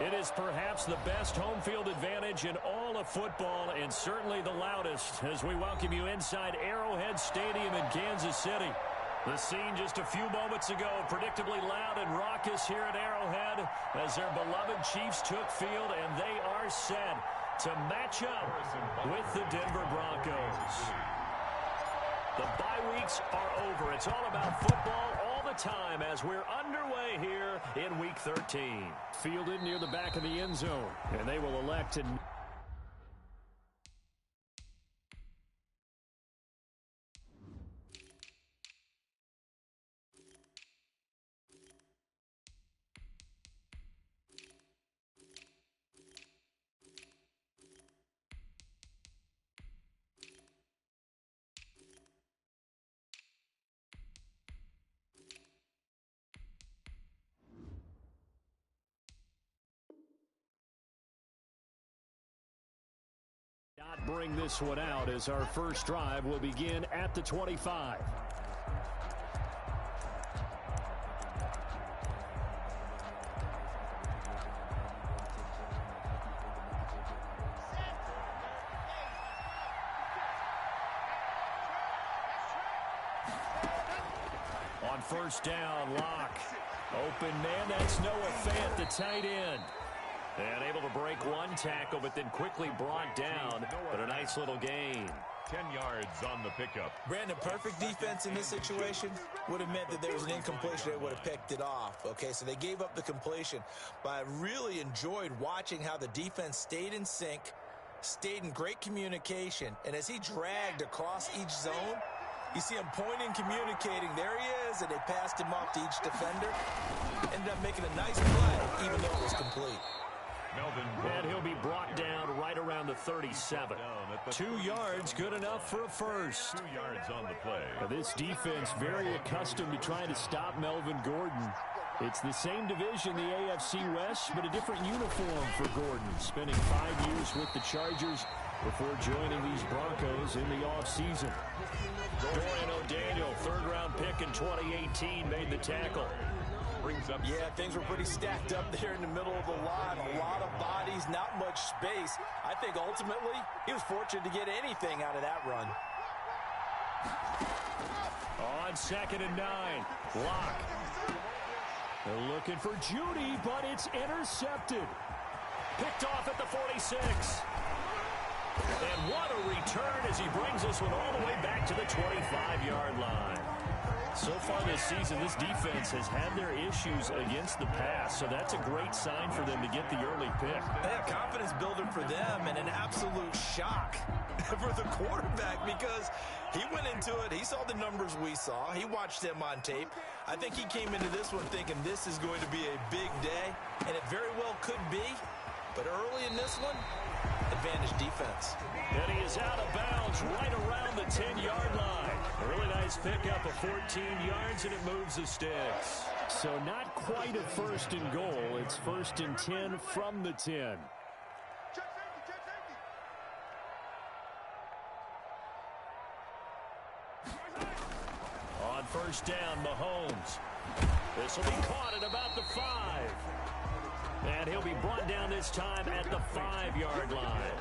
It is perhaps the best home field advantage in all of football and certainly the loudest as we welcome you inside Arrowhead Stadium in Kansas City. The scene just a few moments ago, predictably loud and raucous here at Arrowhead as their beloved Chiefs took field, and they are set to match up with the Denver Broncos. The bye weeks are over. It's all about football all the time as we're underway here in Week 13. Fielded near the back of the end zone, and they will elect to... not bring this one out as our first drive will begin at the 25. On first down, Locke. Open man, that's Noah Fant, the tight end. And able to break one tackle, but then quickly brought down. But a nice little gain. 10 yards on the pickup. Brandon, perfect defense in this situation would have meant that there was an incompletion. They would have picked it off. Okay, so they gave up the completion. But I really enjoyed watching how the defense stayed in sync, stayed in great communication. And as he dragged across each zone, you see him pointing, communicating. There he is, and they passed him off to each defender. Ended up making a nice play, even though it was complete. And he'll be brought down right around the 37. 2 yards, good enough for a first. 2 yards on the play. Now this defense very accustomed to trying to stop Melvin Gordon. It's the same division, the AFC West, but a different uniform for Gordon. Spending 5 years with the Chargers before joining these Broncos in the offseason. Dorian O'Daniel, third-round pick in 2018, made the tackle. Yeah, things were pretty stacked up there in the middle of the line. A lot of bodies, not much space. I think ultimately he was fortunate to get anything out of that run. On 2nd and 9, Locke. They're looking for Judy, but it's intercepted. Picked off at the 46. And what a return as he brings this one all the way back to the 25-yard line. So far this season, this defense has had their issues against the pass, so that's a great sign for them to get the early pick. Yeah, confidence builder for them and an absolute shock for the quarterback because he went into it. He saw the numbers we saw. He watched them on tape. I think he came into this one thinking this is going to be a big day, and it very well could be. But early in this one, advantage defense. And he is out of bounds right around the 10-yard line. A really nice pickup of 14 yards, and it moves the sticks. So not quite a first and goal. It's 1st and 10 from the 10. On first down, Mahomes. This will be caught at about the 5. And he'll be brought down this time at the 5-yard line.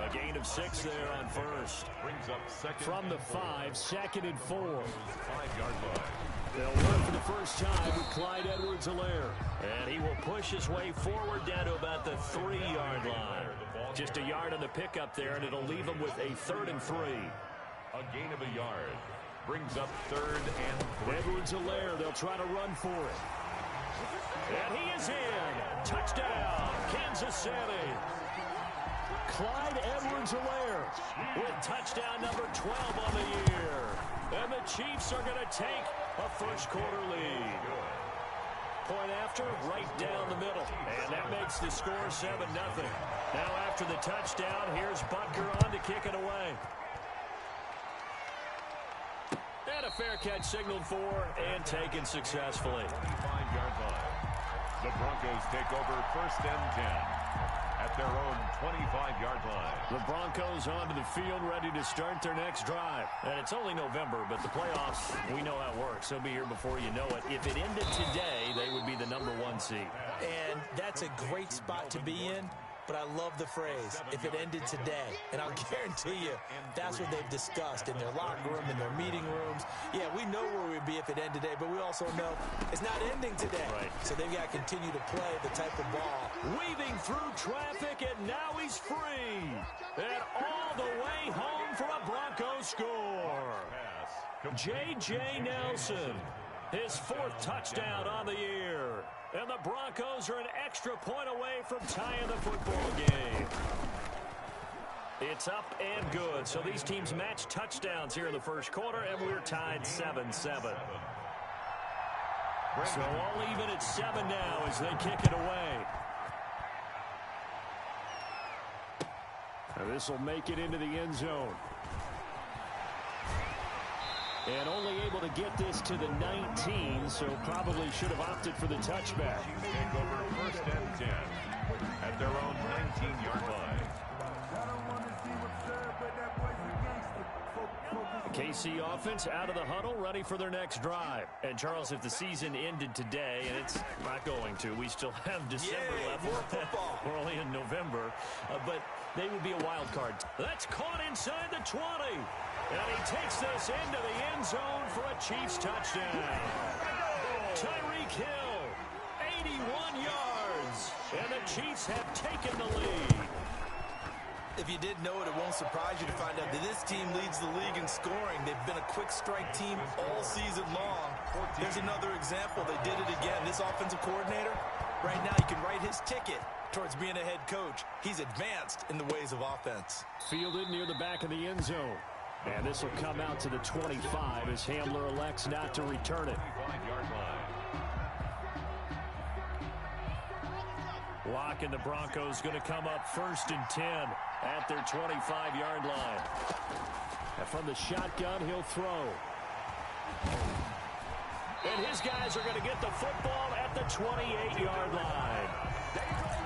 A gain of 6 there on first. Brings up second from the 5, 2nd and 4. 5-yard line. They'll run for the first time with Clyde Edwards-Helaire. And he will push his way forward down to about the 3-yard line. Just a yard on the pickup there, and it'll leave him with a 3rd and 3. A gain of a yard. Brings up 3rd and 3. Edwards-Helaire, they'll try to run for it. And he is in. Touchdown, Kansas City. Clyde Edwards-Helaire with touchdown number 12 on the year. And the Chiefs are going to take a first-quarter lead. Point after, right down the middle. And that makes the score 7-0. Now after the touchdown, here's Butker on to kick it away. And a fair catch signaled for and taken successfully. 25-yard line. The Broncos take over 1st and 10. at their own 25-yard line. The Broncos onto the field, ready to start their next drive. And it's only November, but the playoffs, we know how it works. They'll be here before you know it. If it ended today, they would be the #1 seed. And that's a great spot to be in. But I love the phrase, if it ended today. And I'll guarantee you, that's what they've discussed in their locker room, in their meeting rooms. Yeah, we know where we'd be if it ended today, but we also know it's not ending today. Right. So they've got to continue to play the type of ball. Weaving through traffic, and now he's free. And all the way home for a Broncos score. J.J. Nelson, his 4th touchdown on the year. And the Broncos are an extra point away from tying the football game. It's up and good. So these teams match touchdowns here in the first quarter, and we're tied 7-7. So all even at 7 now as they kick it away. And this will make it into the end zone. And only able to get this to the 19, so probably should have opted for the touchback. Take over 1st and 10 at their own 19-yard line. KC offense out of the huddle, ready for their next drive. And, Charles, if the season ended today, and it's not going to, we still have December left. More football. We're only in November, but they would be a wild card. That's caught inside the 20. And he takes this into the end zone for a Chiefs touchdown. Tyreek Hill, 81 yards. And the Chiefs have taken the lead. If you didn't know it, it won't surprise you to find out that this team leads the league in scoring. They've been a quick strike team all season long. There's another example. They did it again. This offensive coordinator, right now, he can write his ticket towards being a head coach. He's advanced in the ways of offense. Fielded near the back of the end zone. And this will come out to the 25 as Hamler elects not to return it. 25-yard line. Lock and the Broncos going to come up 1st and 10 at their 25-yard line. And from the shotgun, he'll throw. And his guys are going to get the football at the 28-yard line.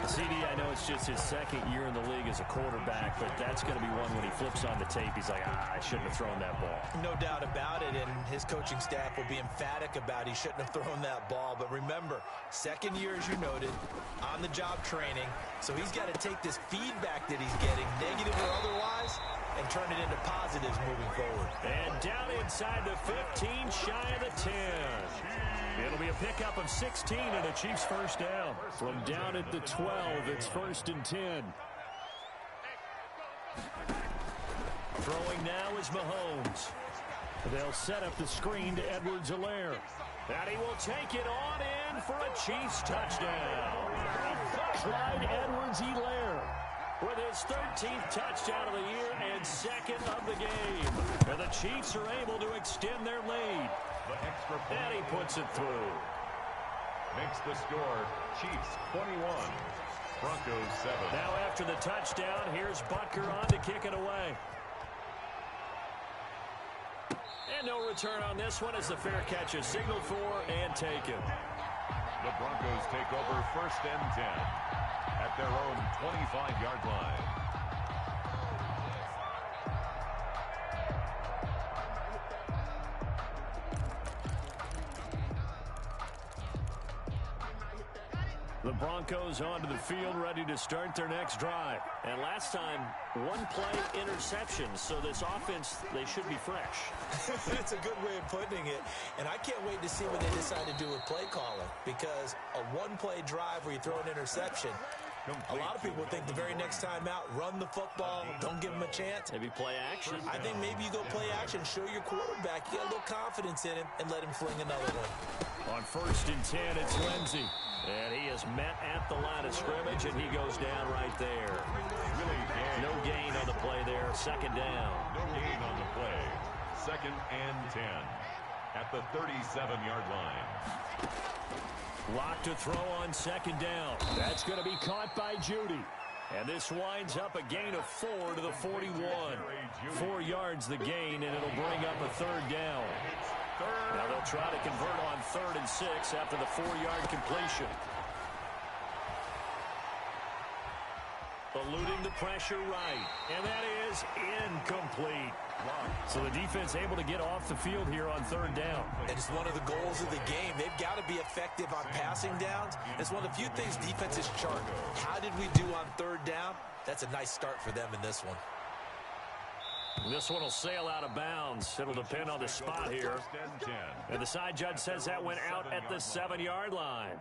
CD, I know it's just his 2nd year in the league as a quarterback, but that's going to be one when he flips on the tape. He's like, I shouldn't have thrown that ball. No doubt about it, and his coaching staff will be emphatic about he shouldn't have thrown that ball. But remember, 2nd year, as you noted, on-the-job training, so he's got to take this feedback that he's getting, negative or otherwise, and turn it into positives moving forward. And down inside the 15, shy of the 10. It'll be a pickup of 16 and a Chiefs first down. From down at the 12, it's 1st and 10. Throwing now is Mahomes. They'll set up the screen to Edwards-Helaire. And he will take it on in for a Chiefs touchdown. Clyde Edwards-Helaire with his 13th touchdown of the year and 2nd of the game. And the Chiefs are able to extend their lead. The extra point. And he puts it through. Makes the score Chiefs 21, Broncos 7. Now after the touchdown, here's Butker on to kick it away. And no return on this one as the fair catch is signaled for and taken. The Broncos take over 1st and 10 at their own 25-yard line. The Broncos onto the field, ready to start their next drive. And last time, 1-play interception. So this offense, they should be fresh. That's a good way of putting it. And I can't wait to see what they decide to do with play calling. Because a 1-play drive where you throw an interception, a lot of people think the very next time out, run the football, don't give him a chance. Maybe play action. I think maybe you go play action, show your quarterback, you got a little confidence in him, and let him fling another one. On 1st and 10, it's Lindsey. And he is met at the line of scrimmage, and he goes down right there. No gain on the play there. 2nd down. No gain on the play. 2nd and 10 at the 37-yard line. Lock to throw on 2nd down. That's going to be caught by Judy. And this winds up a gain of 4 to the 41. 4 yards the gain, and it'll bring up a 3rd down. Now they'll try to convert on 3rd and 6 after the 4-yard completion. Eluding the pressure right. And that is incomplete. So the defense able to get off the field here on third down. And it's one of the goals of the game. They've got to be effective on passing downs. It's one of the few things defenses chart. How did we do on third down? That's a nice start for them in this one. This one will sail out of bounds. It'll depend on the spot here. And the side judge says that went out at the 7-yard line.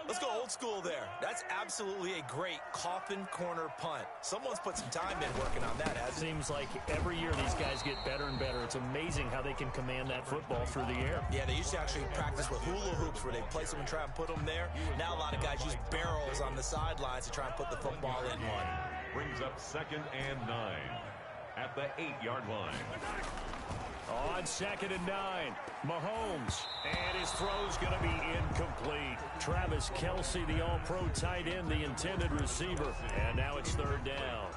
Let's go old school there. That's absolutely a great coffin corner punt. Someone's put some time in working on that, hasn't it? Seems like every year these guys get better and better. It's amazing how they can command that football through the air. Yeah, they used to actually practice with hula hoops where they place them and try and put them there. Now a lot of guys use barrels on the sidelines to try and put the football in one. Brings up 2nd and 9 at the 8-yard line. On 2nd and 9, Mahomes, and his throw's going to be incomplete. Travis Kelce, the all-pro tight end, the intended receiver. And now it's third down.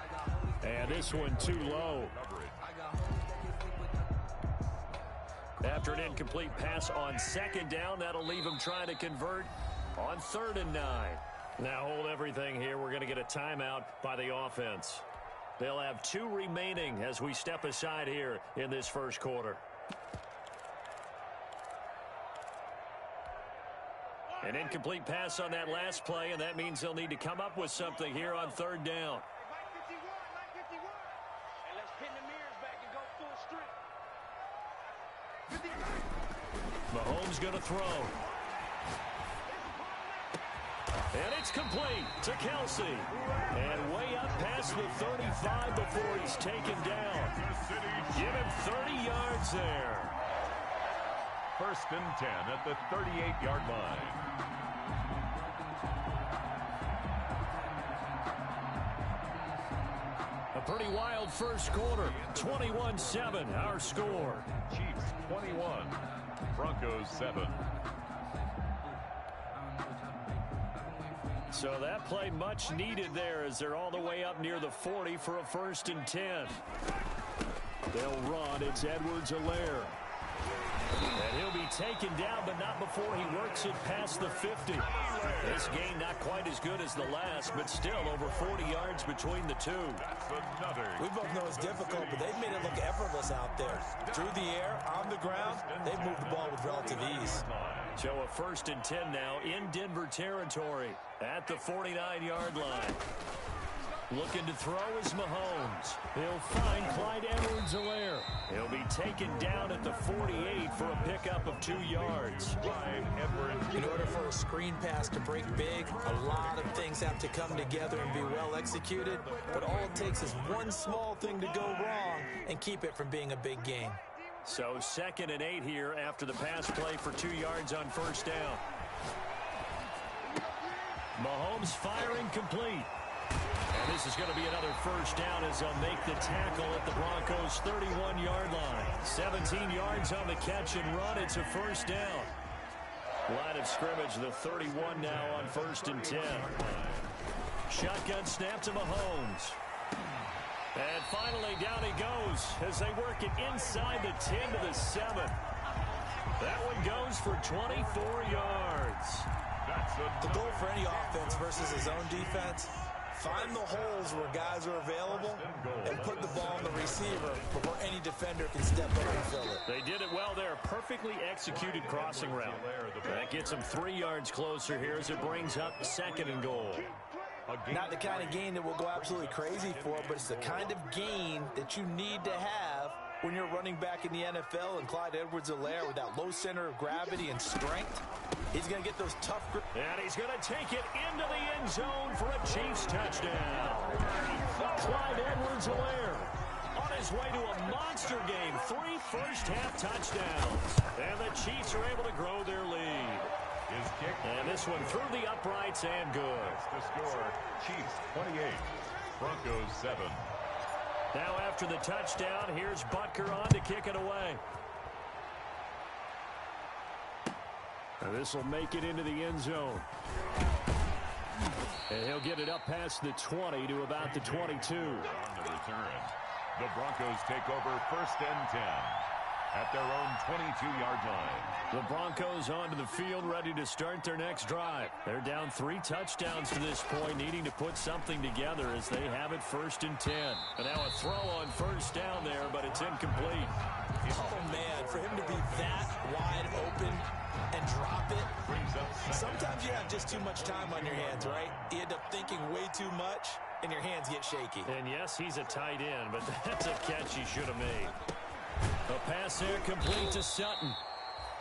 And this one too low. After an incomplete pass on 2nd down, that'll leave him trying to convert on 3rd and 9. Now hold everything here. We're going to get a timeout by the offense. They'll have 2 remaining as we step aside here in this first quarter. An incomplete pass on that last play, and that means they'll need to come up with something here on 3rd down. Mahomes going to throw. And it's complete to Kelce. And way up past the 35 before he's taken down. Give him 30 yards there. 1st and 10 at the 38-yard line. A pretty wild first quarter. 21-7, our score. Chiefs 21, Broncos 7. So that play much needed there as they're all the way up near the 40 for a 1st and 10. They'll run. It's Edwards-Helaire. And he'll be taken down, but not before he works it past the 50. This game not quite as good as the last, but still over 40 yards between the two. We both know it's difficult, but they've made it look effortless out there. Through the air, on the ground, they've moved the ball with relative ease. So a 1st and 10 now in Denver territory at the 49-yard line. Looking to throw is Mahomes. He'll find Clyde Edwards-Helaire. He'll be taken down at the 48 for a pickup of 2 yards. In order for a screen pass to break big, a lot of things have to come together and be well executed. But all it takes is one small thing to go wrong and keep it from being a big gain. So 2nd and 8 here after the pass play for 2 yards on 1st down. Mahomes firing complete. And this is going to be another 1st down as they'll make the tackle at the Broncos' 31-yard line. 17 yards on the catch and run. It's a 1st down. Line of scrimmage, the 31 now on 1st and 10. Shotgun snap to Mahomes. And finally down he goes as they work it inside the 10 to the 7. That one goes for 24 yards. The goal for any offense versus his own defense, find the holes where guys are available and put the ball on the receiver before any defender can step up and fill it. They did it well there. Perfectly executed crossing route. That gets them 3 yards closer here as it brings up 2nd and goal. Not the kind of gain that we'll go absolutely crazy for, but it's the kind of gain that you need to have when you're running back in the NFL, and Clyde Edwards-Helaire with that low center of gravity and strength, he's going to get those tough grip. And he's going to take it into the end zone for a Chiefs touchdown. Clyde Edwards-Helaire on his way to a monster game. 3 first-half touchdowns. And the Chiefs are able to grow their lead. And this one through the uprights and good. The score, Chiefs 28, Broncos 7. Now after the touchdown, here's Butker on to kick it away. And this will make it into the end zone. And he'll get it up past the 20 to about the 22. On the return, the Broncos take over 1st and 10. at their own 22-yard line. The Broncos onto the field, ready to start their next drive. They're down 3 touchdowns to this point, needing to put something together as they have it 1st and 10. And now a throw on 1st down there, but it's incomplete. Oh, man, for him to be that wide open and drop it. Sometimes you have just too much time on your hands, right? You end up thinking way too much, and your hands get shaky. And yes, he's a tight end, but that's a catch he should have made. A pass there complete to Sutton.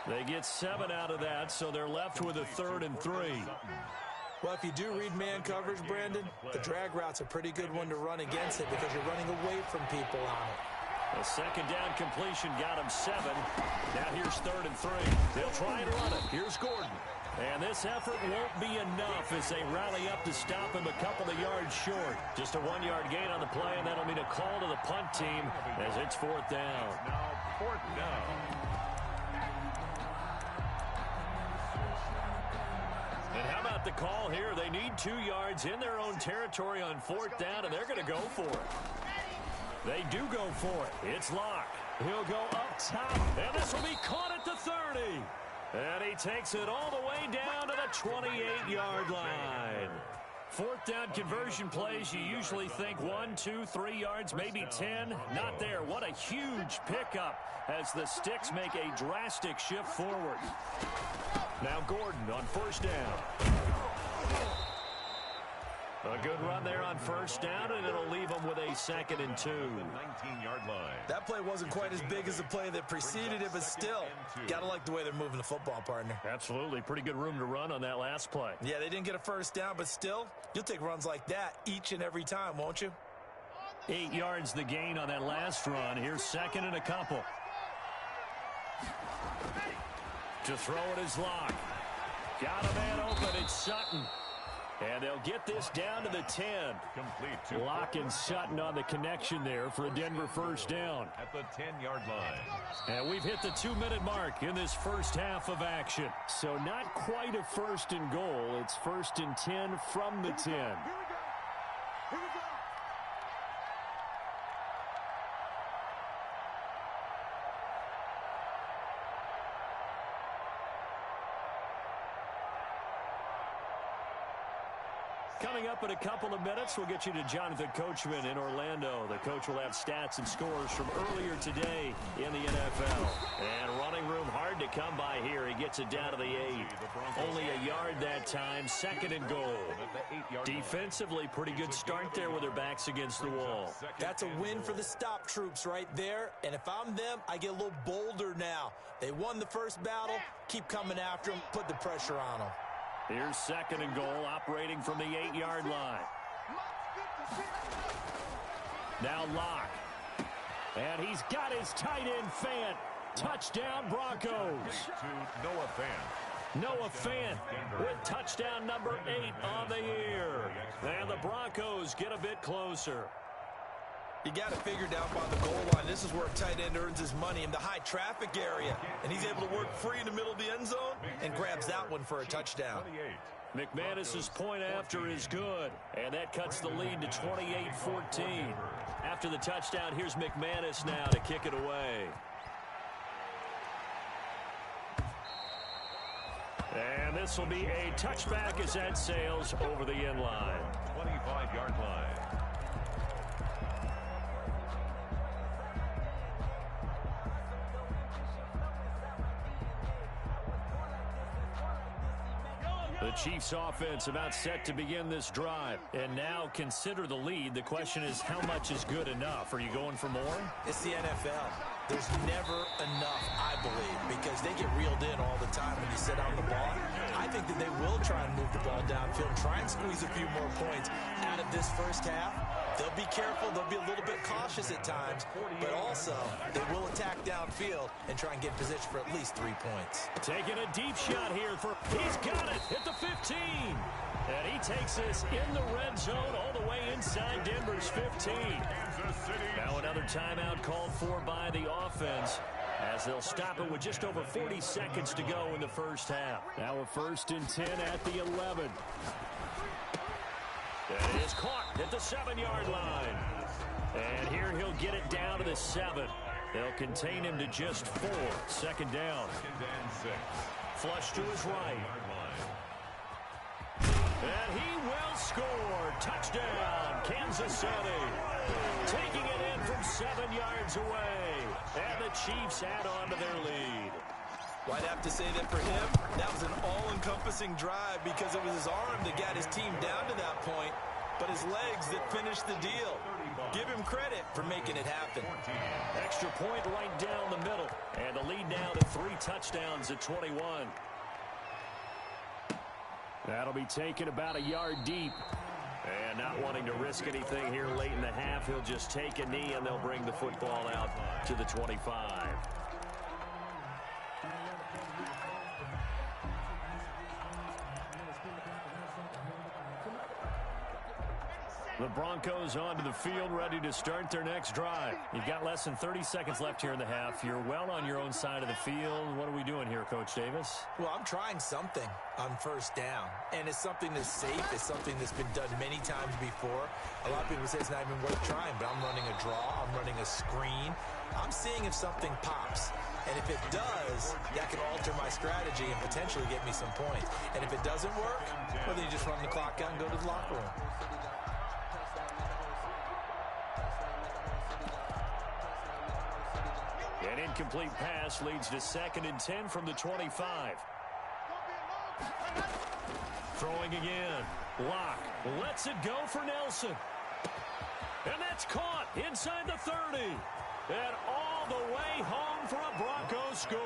They get 7 out of that, so they're left with a 3rd and 3. Well, if you do read man coverage, Brandon, the drag route's a pretty good one to run against it because you're running away from people on it. A 2nd down completion got him 7. Now here's 3rd and 3. They'll try and run it. Here's Gordon. And this effort won't be enough as they rally up to stop him a couple of yards short. Just a 1-yard gain on the play, and that'll mean a call to the punt team as it's 4th down. Now 4th down. And how about the call here? They need 2 yards in their own territory on 4th down, and they're going to go for it. They do go for it. It's Locke. He'll go up top, and this will be caught at the 30. And he takes it all the way down to the 28-yard line. 4th down conversion plays, you usually think 1, 2, 3 yards, maybe 10. Not there. What a huge pickup as the Sticks make a drastic shift forward. Now Gordon on 1st down. A good run there on 1st down, and it'll leave them with a 2nd and 2. The 19-yard line. That play wasn't quite as big as the play that preceded it, but still, gotta like the way they're moving the football, partner. Absolutely. Pretty good room to run on that last play. Yeah, they didn't get a 1st down, but still, you'll take runs like that each and every time, won't you? 8 yards the gain on that last run. Here's 2nd and a couple. To throw it is Locke. Got a man open. It's Sutton. And they'll get this down to the 10. Complete to Locke and Sutton on the connection there for a Denver 1st down. at the 10-yard line. And we've hit the 2-minute mark in this first half of action. So not quite a 1st and goal. It's 1st and 10 from the 10. Coming up in a couple of minutes, we'll get you to Jonathan Coachman in Orlando. The coach will have stats and scores from earlier today in the NFL. And running room hard to come by here. He gets it down to the 8. Only a yard that time, 2nd and goal. Defensively, pretty good start there with their backs against the wall. That's a win for the stop troops right there. And if I'm them, I get a little bolder now. They won the first battle. Keep coming after them. Put the pressure on them. Here's 2nd and goal, operating from the 8-yard line. Now Locke. And he's got his tight end Fant. Touchdown Broncos. To Noah Fant. Noah Fant with touchdown number 8 on the year. And the Broncos get a bit closer. You got to figure down by the goal line. This is where a tight end earns his money in the high traffic area. And he's able to work free in the middle of the end zone and grabs that one for a touchdown. McManus's point after is good. And that cuts the lead to 28-14. After the touchdown, here's McManus now to kick it away. And this will be a touchback as that sails over the end line. 25-yard line. The Chiefs offense about set to begin this drive. And now consider the lead. The question is, how much is good enough? Are you going for more? It's the NFL. There's never enough, I believe, because they get reeled in all the time when you sit on the ball. I think that they will try and move the ball downfield, try and squeeze a few more points out of this first half. They'll be careful. They'll be a little bit cautious at times, but also they will attack downfield and try and get in position for at least 3 points. Taking a deep shot here for, he's got it at the 15. And he takes this in the red zone all the way inside Denver's 15. Now another timeout called for by the offense as they'll stop it with just over 40 seconds to go in the first half. Now a 1st and 10 at the 11. And it is caught at the 7-yard line. And here he'll get it down to the 7. They'll contain him to just 4. Second down. 2nd and 6. Flush to his right. And he will score. Touchdown, Kansas City. Taking it in from 7 yards away. And the Chiefs add on to their lead. Well, I'd have to say that for him, that was an all-encompassing drive because it was his arm that got his team down to that point, but his legs that finished the deal. Give him credit for making it happen. Extra point right down the middle. And the lead now to 3 touchdowns at 21. That'll be taken about a yard deep. And not wanting to risk anything here late in the half, he'll just take a knee and they'll bring the football out to the 25. The Broncos onto the field, ready to start their next drive. You've got less than 30 seconds left here in the half. You're well on your own side of the field. What are we doing here, Coach Davis? Well, I'm trying something on first down, and it's something that's safe. It's something that's been done many times before. A lot of people say it's not even worth trying, but I'm running a draw. I'm running a screen. I'm seeing if something pops. And if it does, that can alter my strategy and potentially get me some points. And if it doesn't work, well, then you just run the clock out and go to the locker room. An incomplete pass leads to 2nd and 10 from the 25. Throwing again. Lock lets it go for Nelson. And that's caught inside the 30. And all the way home for a Broncos score.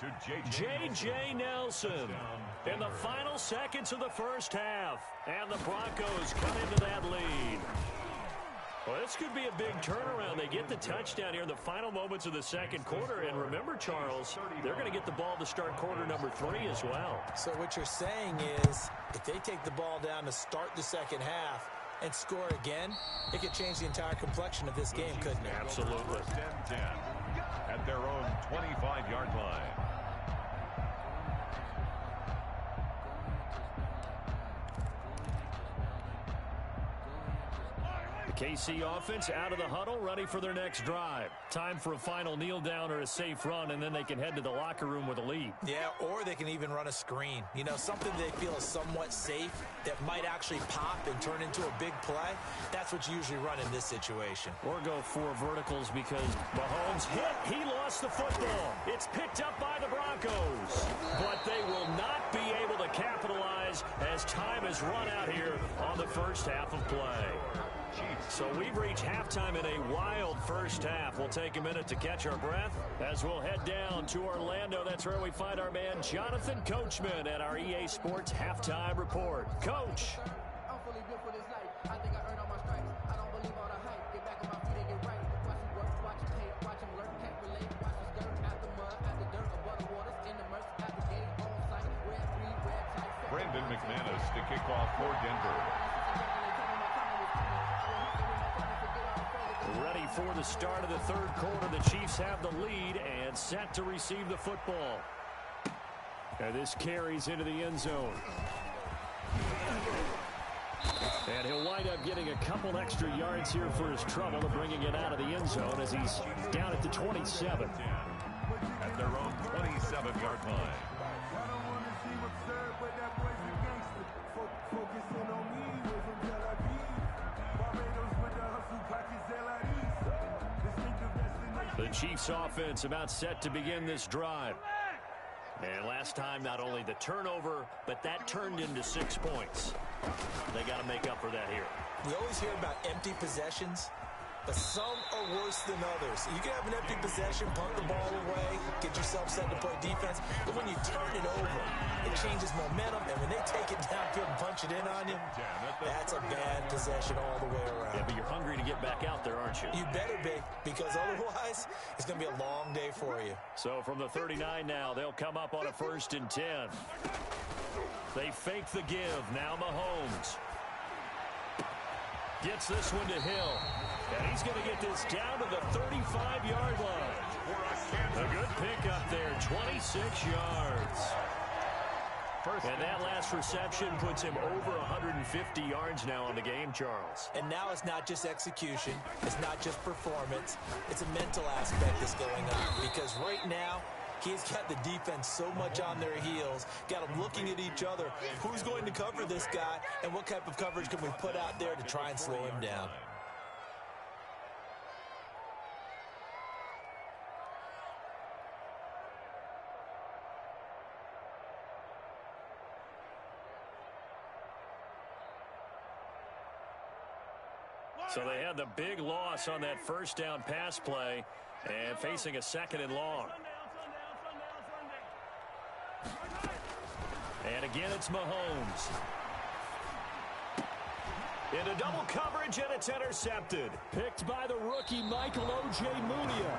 To J.J. Nelson in the final seconds of the first half. And the Broncos cut into that lead. Well, this could be a big turnaround. They get the touchdown here in the final moments of the second quarter. And remember, Charles, they're going to get the ball to start quarter number 3 as well. So what you're saying is if they take the ball down to start the second half and score again, it could change the entire complexion of this game, couldn't it? Absolutely. 1st and 10 at their own 25-yard line. KC offense out of the huddle, ready for their next drive. Time for a final kneel down or a safe run, and then they can head to the locker room with a lead. Yeah, or they can even run a screen. You know, something they feel is somewhat safe that might actually pop and turn into a big play. That's what you usually run in this situation. Or go 4 verticals because Mahomes hit. He lost the football. It's picked up by the Broncos. But they will not be able to capitalize as time has run out here on the first half of play. So we've reached halftime in a wild first half. We'll take a minute to catch our breath as we'll head down to Orlando. That's where we find our man Jonathan Coachman at our EA Sports Halftime Report. Coach. I'm fully built for this life. I think I earned all my stripes. I don't believe all the hype. Get back on my feet and get right. Watch him work, watch him hate, watch him learn, can't relate. Watch him skirt out the mud, out the dirt, above the waters, in the murks, out the game, on site, red, green, red, tight. Brandon McManus to kick off for Denver. Ready for the start of the third quarter. The Chiefs have the lead and set to receive the football. And this carries into the end zone. And he'll wind up getting a couple extra yards here for his trouble of bringing it out of the end zone as he's down at the 27. At their own 27-yard line. The Chiefs offense about set to begin this drive. And last time, not only the turnover, but that turned into 6 points. They got to make up for that here. We always hear about empty possessions, but some are worse than others. You can have an empty possession, punt the ball away, get yourself set to play defense, but when you turn it over, it changes momentum, and when they take it downfield and punch it in on you, that's a bad possession all the way around. Yeah, but you're hungry to get back out there, aren't you? You better be, because otherwise, it's going to be a long day for you. So from the 39 now, they'll come up on a 1st and 10. They fake the give. Now Mahomes gets this one to Hill. And he's going to get this down to the 35-yard line. A good pickup there, 26 yards. And that last reception puts him over 150 yards now on the game, Charles. And now it's not just execution. It's not just performance. It's a mental aspect that's going on. Because right now, he's got the defense so much on their heels, got them looking at each other. Who's going to cover this guy, and what type of coverage can we put out there to try and slow him down? So they had the big loss on that first down pass play and facing a second and long. And again, it's Mahomes. Into double coverage, and it's intercepted. Picked by the rookie, Michael O.J. Mudia.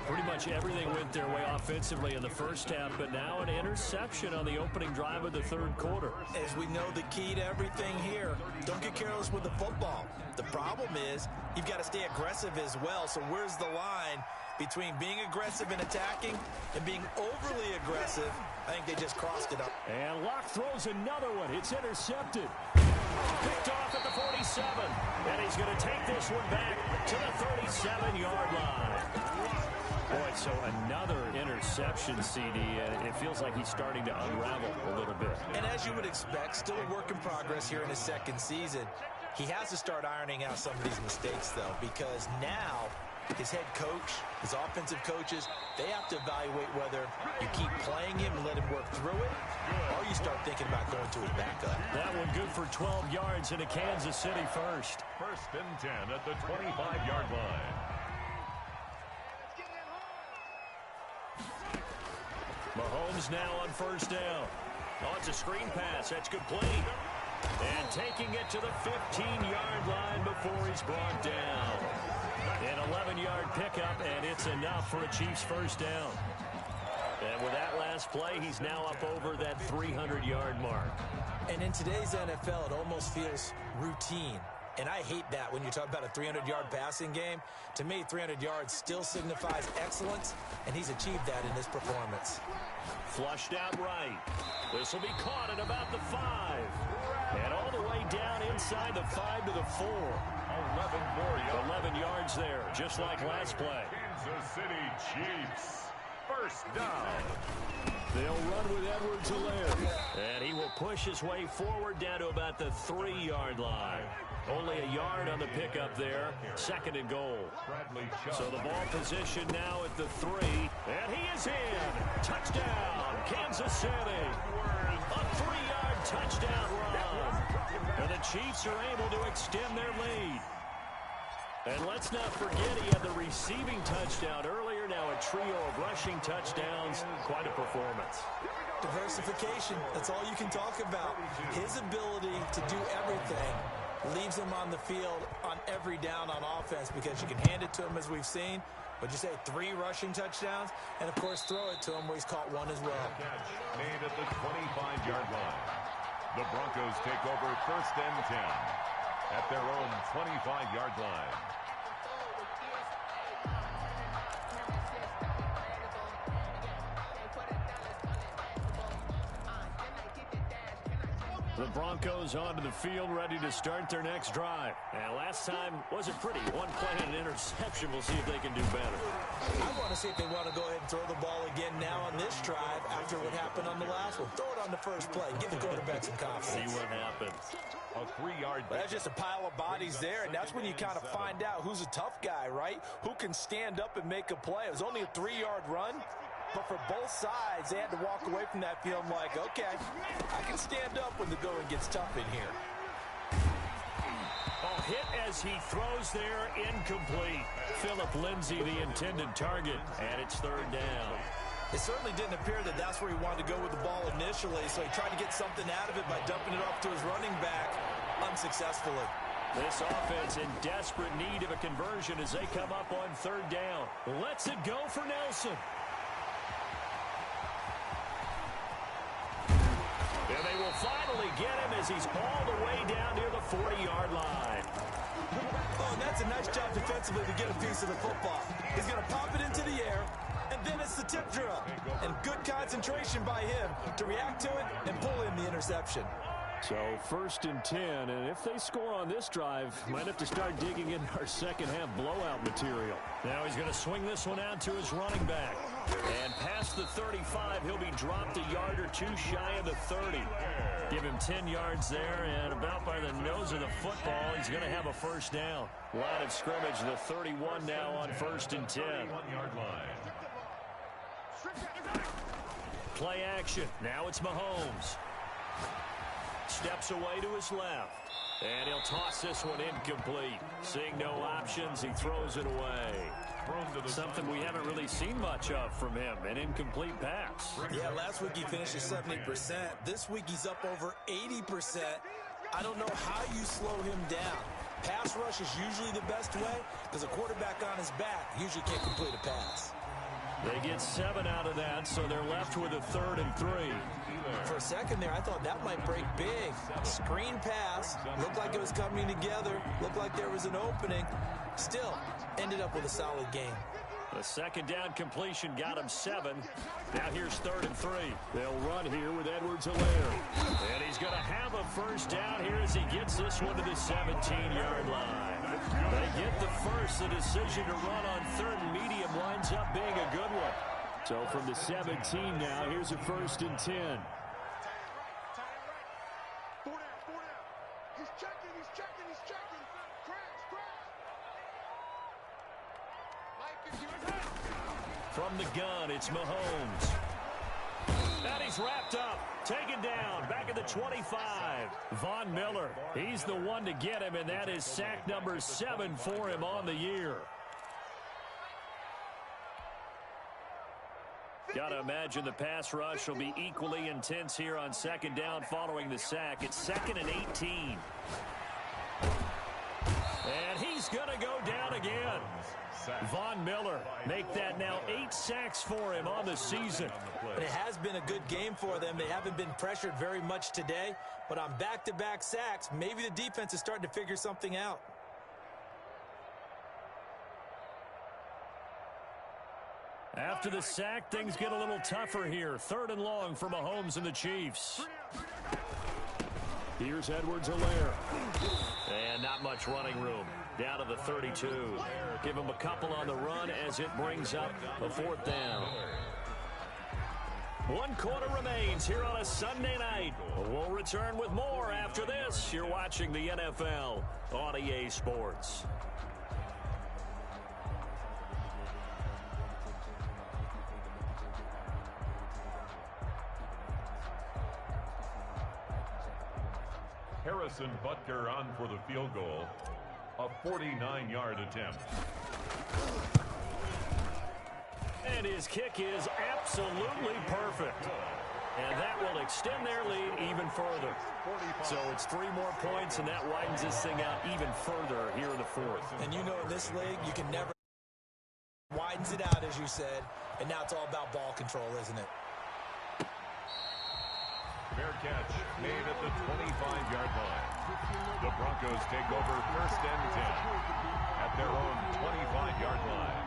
Pretty much everything went their way offensively in the first half, but now an interception on the opening drive of the third quarter. As we know, the key to everything here, don't get careless with the football. The problem is you've got to stay aggressive as well. So where's the line between being aggressive and attacking and being overly aggressive? I think they just crossed it up. And Locke throws another one. It's intercepted. Picked off at the 47. And he's going to take this one back to the 37-yard line. Boy, so another interception, CD, and it feels like he's starting to unravel a little bit. And as you would expect, still a work in progress here in his second season. He has to start ironing out some of these mistakes, though, because now his head coach, his offensive coaches, they have to evaluate whether you keep playing him and let him work through it, or you start thinking about going to his backup. That one good for 12 yards into Kansas City first. First and 10 at the 25-yard line. Mahomes now on first down. Oh, it's a screen pass. That's complete. And taking it to the 15-yard line before he's brought down. An 11-yard pickup, and it's enough for a Chiefs first down. And with that last play, he's now up over that 300-yard mark. And in today's NFL, it almost feels routine. And I hate that when you talk about a 300-yard passing game. To me, 300 yards still signifies excellence, and he's achieved that in his performance. Flushed out right. This will be caught at about the 5. And all the way down inside the 5 to the 4. 11 yards there, just like last play. Kansas City Chiefs. First down. They'll run with Edwards-Helaire. And he will push his way forward down to about the 3-yard line. Only a yard on the pickup there. Second and goal. So the ball position now at the 3. And he is in. Touchdown, Kansas City. A 3-yard touchdown run. And the Chiefs are able to extend their lead. And let's not forget he had the receiving touchdown earlier. Now a trio of rushing touchdowns. Quite a performance. Diversification, that's all you can talk about. His ability to do everything leaves him on the field on every down on offense because you can hand it to him as we've seen. Would you say 3 rushing touchdowns? And, of course, throw it to him where he's caught 1 as well. Catch made at the 25-yard line. The Broncos take over first and 10 at their own 25-yard line. The Broncos onto the field, ready to start their next drive. And last time wasn't pretty. One play and an interception. We'll see if they can do better. I want to see if they want to go ahead and throw the ball again now on this drive after what happened on the last one. Throw it on the first play. Give the quarterback some confidence. See what happens. A 3-yard. But that's just a pile of bodies there, and that's when you kind of find out who's a tough guy, right? Who can stand up and make a play. It was only a 3-yard run. But for both sides, they had to walk away from that field like, okay, I can stand up when the going gets tough in here. Oh, hit as he throws there, incomplete. Phillip Lindsay, the intended target, and it's third down. It certainly didn't appear that that's where he wanted to go with the ball initially, so he tried to get something out of it by dumping it off to his running back unsuccessfully. This offense in desperate need of a conversion as they come up on third down. Lets it go for Nelson. And they will finally get him as he's all the way down near the 40-yard line. Oh, and that's a nice job defensively to get a piece of the football. He's going to pop it into the air, and then it's the tip drill. And good concentration by him to react to it and pull in the interception. So 1st and 10, and if they score on this drive, might have to start digging in our second half blowout material. Now he's going to swing this one out to his running back. And past the 35, he'll be dropped a yard or two shy of the 30. Give him 10 yards there, and about by the nose of the football, he's going to have a first down. Line of scrimmage, the 31 now on 1st and 10. 1-yard line. Play action. Now it's Mahomes. Steps away to his left. And he'll toss this one incomplete. Seeing no options, he throws it away. Something we haven't really seen much of from him, an incomplete pass. Yeah, last week he finished at 70%. This week he's up over 80%. I don't know how you slow him down. Pass rush is usually the best way because a quarterback on his back usually can't complete a pass. They get 7 out of that, so they're left with a 3rd and 3. For a second there, I thought that might break big. Screen pass. Looked like it was coming together. Looked like there was an opening. Still, ended up with a solid game. The second down completion got him 7. Now here's 3rd and 3. They'll run here with Edwards-Helaire. And he's going to have a first down here as he gets this one to the 17-yard line. They get the first. The decision to run on 3rd and medium winds up being a good one. So from the 17 now, here's a 1st and 10. From the gun, it's Mahomes. And he's wrapped up, taken down, back at the 25. Von Miller, he's the one to get him, and that is sack number 7 for him on the year. Got to imagine the pass rush will be equally intense here on 2nd down following the sack. It's 2nd and 18. And he's going to go down again. Von Miller, make that now 8 sacks for him on the season. But it has been a good game for them. They haven't been pressured very much today, but on back-to-back sacks, maybe the defense is starting to figure something out. After the sack, things get a little tougher here. 3rd and long for Mahomes and the Chiefs. Here's Edwards-Helaire. And not much running room. Down to the 32. Give him a couple on the run as it brings up a 4th down. 1 quarter remains here on a Sunday night. We'll return with more after this. You're watching the NFL on EA Sports. Harrison Butker on for the field goal. A 49-yard attempt. And his kick is absolutely perfect. And that will extend their lead even further. So it's 3 more points, and that widens this thing out even further here in the 4th. And you know in this league, you can never widens it out, as you said. And now it's all about ball control, isn't it? Fair catch made at the 25-yard line. The Broncos take over 1st and 10 at their own 25-yard line.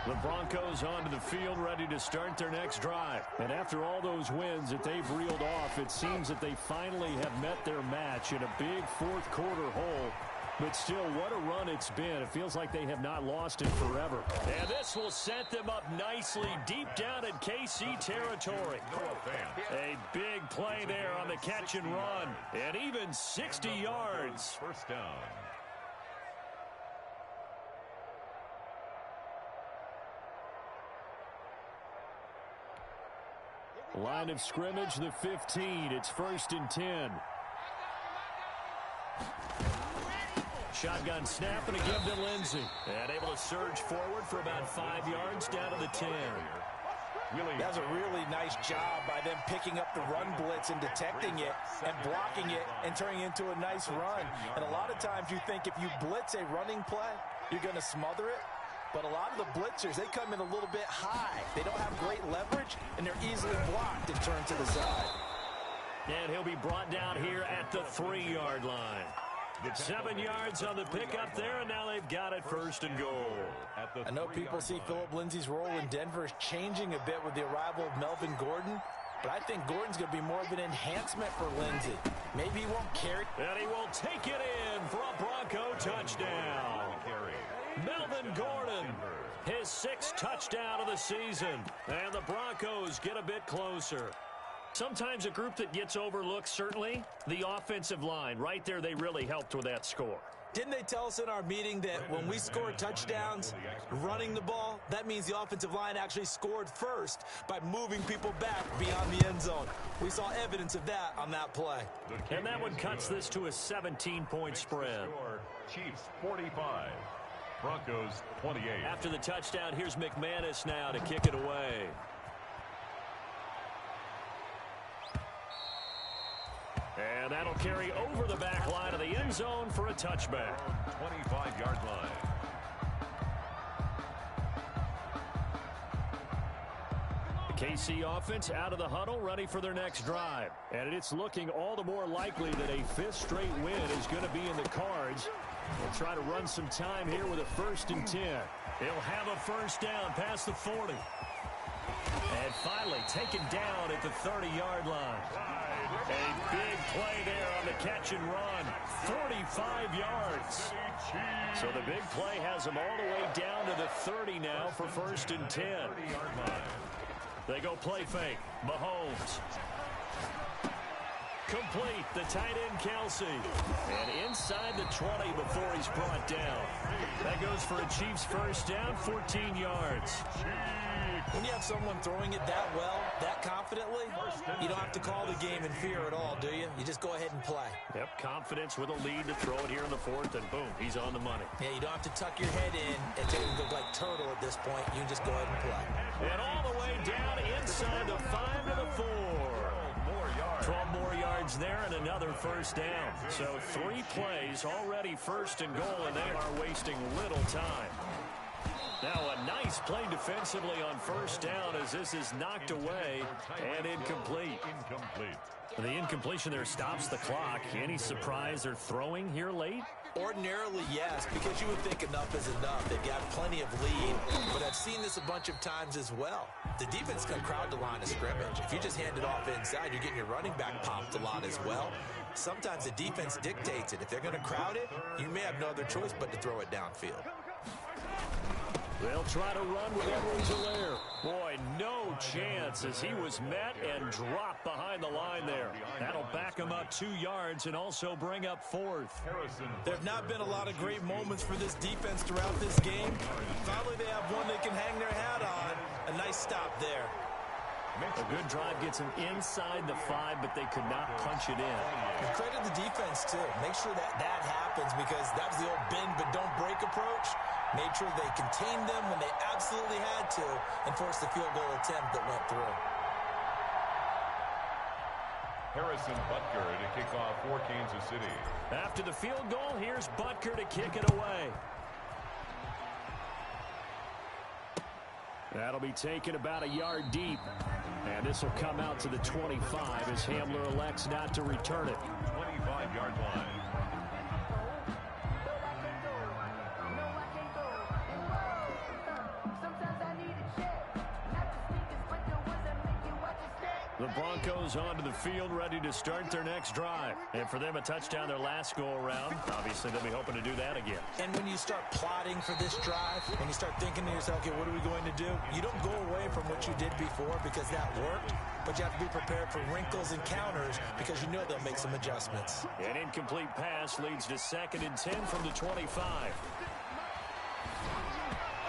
The Broncos onto the field ready to start their next drive. And after all those wins that they've reeled off, it seems that they finally have met their match in a big 4th quarter hole. But still, what a run it's been. It feels like they have not lost it forever. And this will set them up nicely deep down in KC territory. A big play there on the catch and run. And even 60 yards. First down. Line of scrimmage, the 15. It's 1st and 10. Shotgun snap and a give to Lindsey. And able to surge forward for about 5 yards down to the 10. That's a really nice job by them picking up the run blitz and detecting it and blocking it and turning it into a nice run. And a lot of times you think if you blitz a running play, you're going to smother it. But a lot of the blitzers, they come in a little bit high. They don't have great leverage, and they're easily blocked and turned to the side. And he'll be brought down here at the 3-yard line. 7 yards on the pickup there, and now they've got it first and goal. I know people see Philip Lindsay's role in Denver is changing a bit with the arrival of Melvin Gordon, but I think Gordon's going to be more of an enhancement for Lindsay. Maybe he won't carry. And he will take it in for a Bronco touchdown. Melvin Gordon, his 6th touchdown of the season. And the Broncos get a bit closer. Sometimes a group that gets overlooked, certainly, the offensive line. Right there, they really helped with that score. Didn't they tell us in our meeting that when we score touchdowns running the ball, that means the offensive line actually scored first by moving people back beyond the end zone? We saw evidence of that on that play. And that one cuts this to a 17-point spread. Chiefs 45, Broncos 28. After the touchdown, here's McManus now to kick it away. And that'll carry over the back line of the end zone for a touchback. 25-yard line. The KC offense out of the huddle, ready for their next drive. And it's looking all the more likely that a 5th straight win is going to be in the cards. We'll try to run some time here with a 1st and 10. He'll have a first down past the 40. And finally taken down at the 30-yard line. A big play there on the catch and run. 45 yards. So the big play has them all the way down to the 30 now for 1st and 10. They go play fake. Mahomes. Complete. The tight end, Kelsey. And inside the 20 before he's brought down. That goes for a Chiefs first down, 14 yards. When you have someone throwing it that well, that confidently, you don't have to call the game in fear at all, do you? You just go ahead and play. Yep, confidence with a lead to throw it here in the 4th, and boom, he's on the money. Yeah, you don't have to tuck your head in and take him look like turtle at this point. You can just go ahead and play. And all the way down inside the 5 to the 4. 12 more yards there and another first down. So 3 plays already 1st and goal, and they are wasting little time. Now a nice play defensively on first down as this is knocked away and incomplete. The incompletion there stops the clock. Any surprise they're throwing here late? Ordinarily, yes, because you would think enough is enough. They've got plenty of lead, but I've seen this a bunch of times as well. The defense can crowd the line of scrimmage. If you just hand it off inside, you're getting your running back popped a lot as well. Sometimes the defense dictates it. If they're going to crowd it, you may have no other choice but to throw it downfield. They'll try to run with Edwards-Helaire. Boy, no chance as he was met and dropped behind the line there. That'll back him up 2 yards and also bring up 4th. There have not been a lot of great moments for this defense throughout this game. Finally, they have one they can hang their hat on. A nice stop there. A good drive gets them inside the 5, but they could not punch it in. And credit the defense, too. Make sure that happens because that was the old bend but don't break approach. Made sure they contained them when they absolutely had to and forced the field goal attempt that went through. Harrison Butker to kick off for Kansas City. After the field goal, here's Butker to kick it away. That'll be taken about a yard deep. And this will come out to the 25 as Hamler elects not to return it. 25-yard line. The Broncos onto the field, ready to start their next drive. And for them, a touchdown their last go-around. Obviously, they'll be hoping to do that again. And when you start plotting for this drive, when you start thinking to yourself, okay, what are we going to do? You don't go away from what you did before because that worked, but you have to be prepared for wrinkles and counters because you know they'll make some adjustments. An incomplete pass leads to 2nd and 10 from the 25.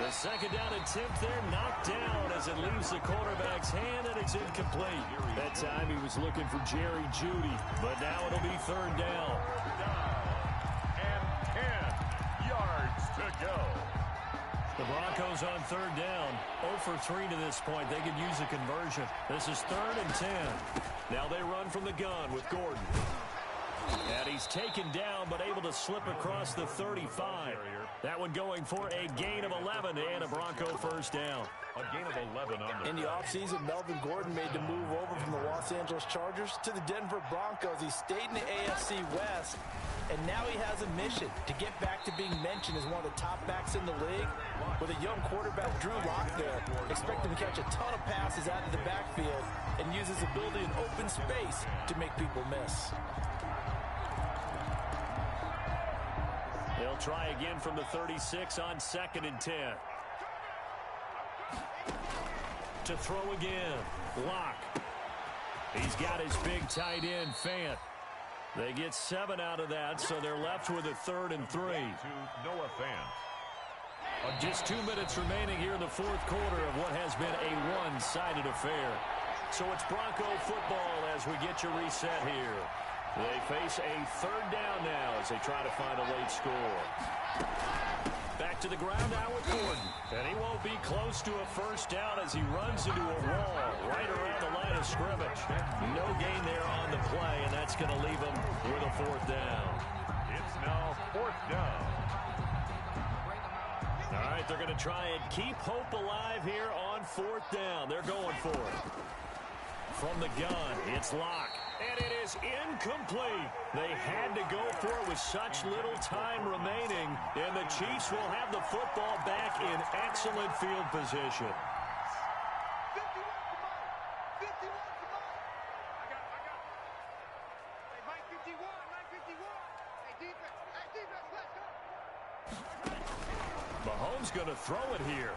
The second down attempt there knocked down as it leaves the quarterback's hand, and it's incomplete. That time he was looking for Jerry Jeudy, but now it'll be 3rd down. And 10 yards to go. The Broncos on 3rd down. 0 for 3 to this point. They could use a conversion. This is 3rd and 10. Now they run from the gun with Gordon. And he's taken down, but able to slip across the 35. That one going for a gain of 11 and a Bronco first down. A gain of 11 on the In the offseason, Melvin Gordon made the move over from the Los Angeles Chargers to the Denver Broncos. He stayed in the AFC West, and now he has a mission to get back to being mentioned as one of the top backs in the league. With a young quarterback, Drew Lock there, expect him to catch a ton of passes out of the backfield and use his ability in open space to make people miss. They'll try again from the 36 on 2nd and 10. To throw again. Lock. He's got his big tight end, Fant. They get 7 out of that, so they're left with a 3rd and 3. to Noah Fant. Just 2 minutes remaining here in the 4th quarter of what has been a one-sided affair. So it's Bronco football as we get your reset here. They face a 3rd down now as they try to find a late score. Back to the ground now with Gordon. And he won't be close to a first down as he runs into a wall right around the line of scrimmage. No gain there on the play, and that's going to leave him with a 4th down. It's now 4th down. All right, they're going to try and keep hope alive here on 4th down. They're going for it. From the gun, it's Lock. And it is incomplete. They had to go for it with such little time remaining. And the Chiefs will have the football back in excellent field position. Mahomes going to throw it here.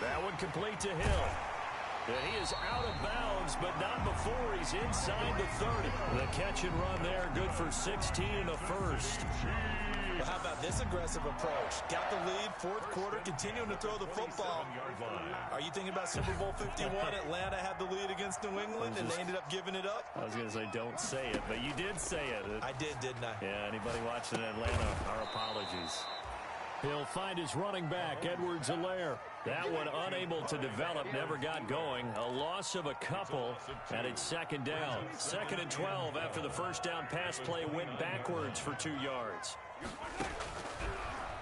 That one complete to Hill. And he is out of bounds, but not before he's inside the 30. The catch and run there, good for 16 and a first. Well, how about this aggressive approach? Got the lead, 4th quarter, continuing to throw the football. Are you thinking about Super Bowl 51? Atlanta had the lead against New England, and they ended up giving it up? I was going to say don't say it, but you did say it. I did, didn't I? Yeah, anybody watching Atlanta, our apologies. He'll find his running back, Edwards-Helaire. That one unable to develop, never got going. A loss of a couple, and it's 2nd down. 2nd and 12 after the first down pass play went backwards for 2 yards.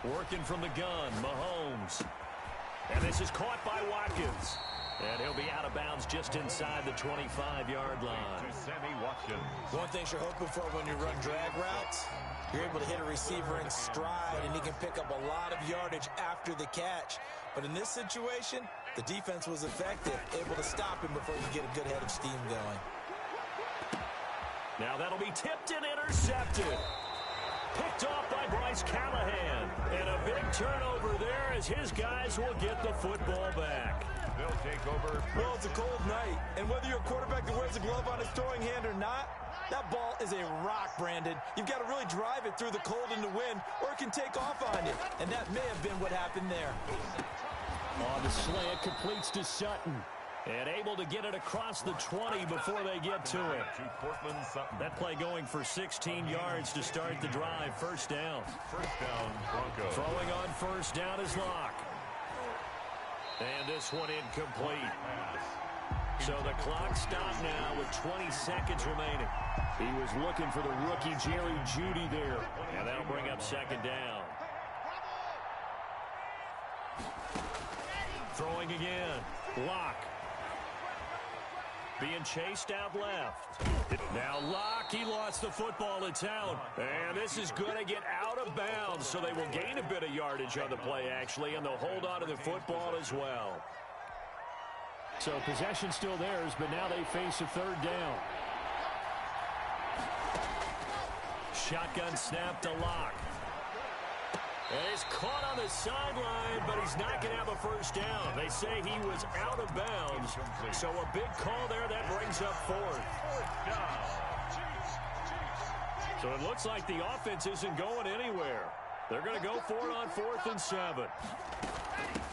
Working from the gun, Mahomes. And this is caught by Watkins. And he'll be out of bounds just inside the 25-yard line. To Sammy Watkins. One thing you're hoping for when you run drag routes, you're able to hit a receiver in stride, and he can pick up a lot of yardage after the catch. But in this situation, the defense was effective, able to stop him before you get a good head of steam going. Now that'll be tipped and intercepted. Picked off by Bryce Callahan. And a big turnover there as his guys will get the football back. They'll take over. Well, it's a cold night, and whether you're a quarterback that wears a glove on his throwing hand or not, that ball is a rock, Brandon. You've got to really drive it through the cold and the wind, or it can take off on you. And that may have been what happened there. On the slant, completes to Sutton. And able to get it across the 20 before they get to it. To Cortland Sutton. That play going for 16 yards to start the drive. First down. First down, Broncos. Throwing on first down is Lock. And this one incomplete. So the clock stopped now with 20 seconds remaining. He was looking for the rookie Jerry Jeudy there. And that'll bring up 2nd down. Throwing again. Lock. Being chased out left. Now Lock, he lost the football. It's out. And this is going to get out of bounds, so they will gain a bit of yardage on the play, actually, and they'll hold on to the football as well. So possession still theirs, but now they face a 3rd down. Shotgun snap to Lock. And he's caught on the sideline, but he's not going to have a first down. They say he was out of bounds. So a big call there that brings up 4th. So it looks like the offense isn't going anywhere. They're going to go for it on 4th and 7.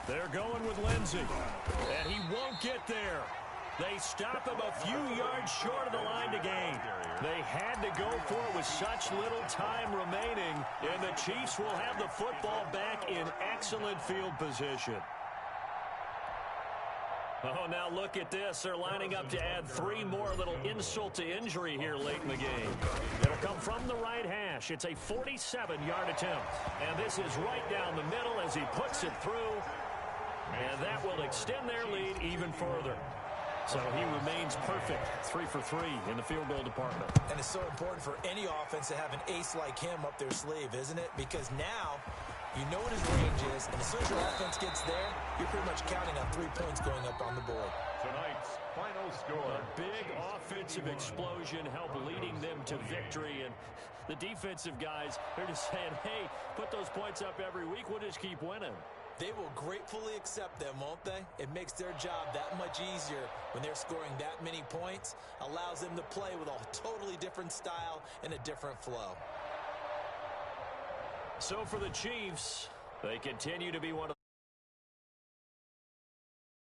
They're going with Lindsey. And he won't get there. They stop him a few yards short of the line to gain. They had to go for it with such little time remaining, and the Chiefs will have the football back in excellent field position. Oh, now look at this. They're lining up to add 3 more, little insult to injury here late in the game. It'll come from the right hash. It's a 47-yard attempt. And this is right down the middle as he puts it through. And that will extend their lead even further. So he remains perfect, 3 for 3 in the field goal department. And it's so important for any offense to have an ace like him up their sleeve, isn't it? Because now you know what his range is, and as soon as your offense gets there, you're pretty much counting on 3 points going up on the board. Tonight's final score. A big offensive explosion helped leading them to victory, and the defensive guys, they're just saying, hey, put those points up every week, we'll just keep winning. They will gratefully accept them, won't they? It makes their job that much easier when they're scoring that many points, allows them to play with a totally different style and a different flow. So for the Chiefs, they continue to be one of